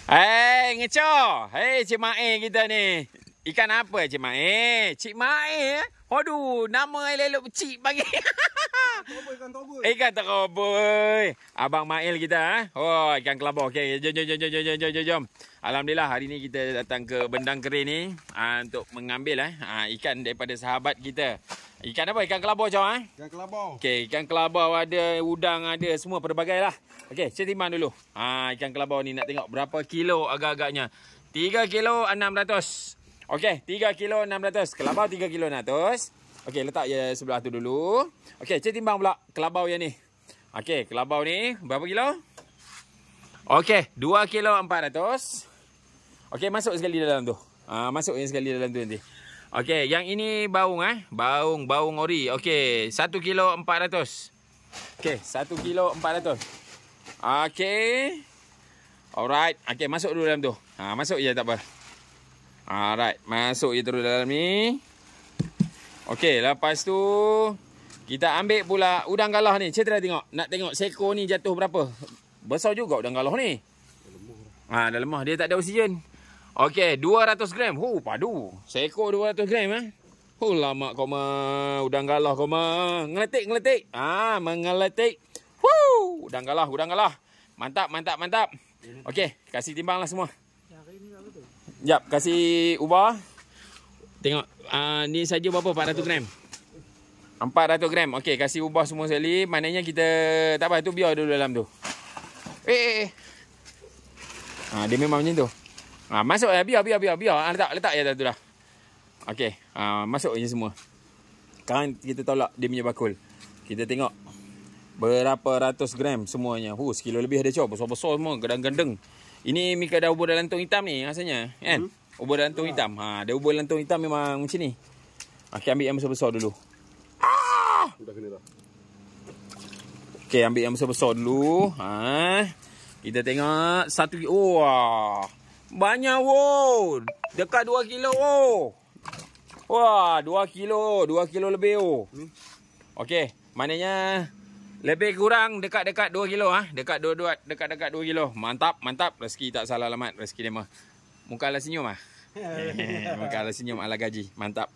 Hei, ngecoh. Hei, Cik Mae kita ni. Ikan apa, Cik Mae? Cik Mae, aduh, nama elok Cik bagi. Ikan teroboi. Abang Mail kita, ha? Oh, ikan kelabah. Okey, jom. Alhamdulillah, hari ni kita datang ke Bendang Kerin ni untuk mengambil ikan daripada sahabat kita. Ikan apa? Ikan kelabah, Cik, ha? Ikan kelabah. Okey, ikan kelabah ada, udang ada, semua pelbagai lah. Okey, saya timbang dulu. Ikan kelabah ni nak tengok berapa kilo agak-agaknya. 3 kilo 600. Okey, 3 kilo 600. Kelabah 3 kilo 600. Okey, letak je sebelah tu dulu. Okey, saya timbang pula kelabah yang ni. Okey, kelabah ni berapa kilo? Okey, 2 kilo 400. Okey, masuk sekali dalam tu. Masuk sekali dalam tu nanti. Okey, yang ini baung baung ori. Okey, 1 kilo 400. Okey, 1 kilo 400. Okey. Alright. Okey, masuk dulu dalam tu. Masuk je tak apa. Alright, masuk je terus dalam ni. Okey, lepas tu kita ambil pula udang galah ni. Saya try tengok. Nak tengok seko ni jatuh berapa. Besar juga udang galah ni. Dah lemah. Dia tak ada oksigen. Okey, 200 gram. Padu. Seko 200 gram lama kau mah udang galah kau mah. Ngeletik. Mengeletik. Udang galah. Mantap. Okey, kasih timbang lah semua. Jap, kasih ubah. Tengok, ni saja berapa? 400 gram. 400 gram. Okey, kasih ubah semua sekali. Maknanya kita tak apa, tu biar dulu dalam tu. Dia memang macam tu. Masuk ya, biar. Letak je tu dah. Okey, masuk je semua. Sekarang kita tolak dia punya bakul. Kita tengok berapa ratus gram semuanya. Sekilo lebih ada, cok. Besar-besar semua, gendeng-gendeng. Ini Mika dah ubur lantung hitam ni rasanya, kan? Ubur lantung hitam. Dia ubur lantung hitam memang macam ni. Okey, ambil yang besar-besar dulu. Dah kena dah. Okey, ambil yang besar-besar dulu. Kita tengok satu. Banyak dekat 2 kilo. 2 kilo lebih. Okey, maknanya lebih kurang dekat-dekat 2 kilo. Dekat-dekat 2 kilo. Mantap. Rezeki tak salah alamat. Rezeki dia mah. Muka ala senyum Muka ala senyum ala gaji. Mantap.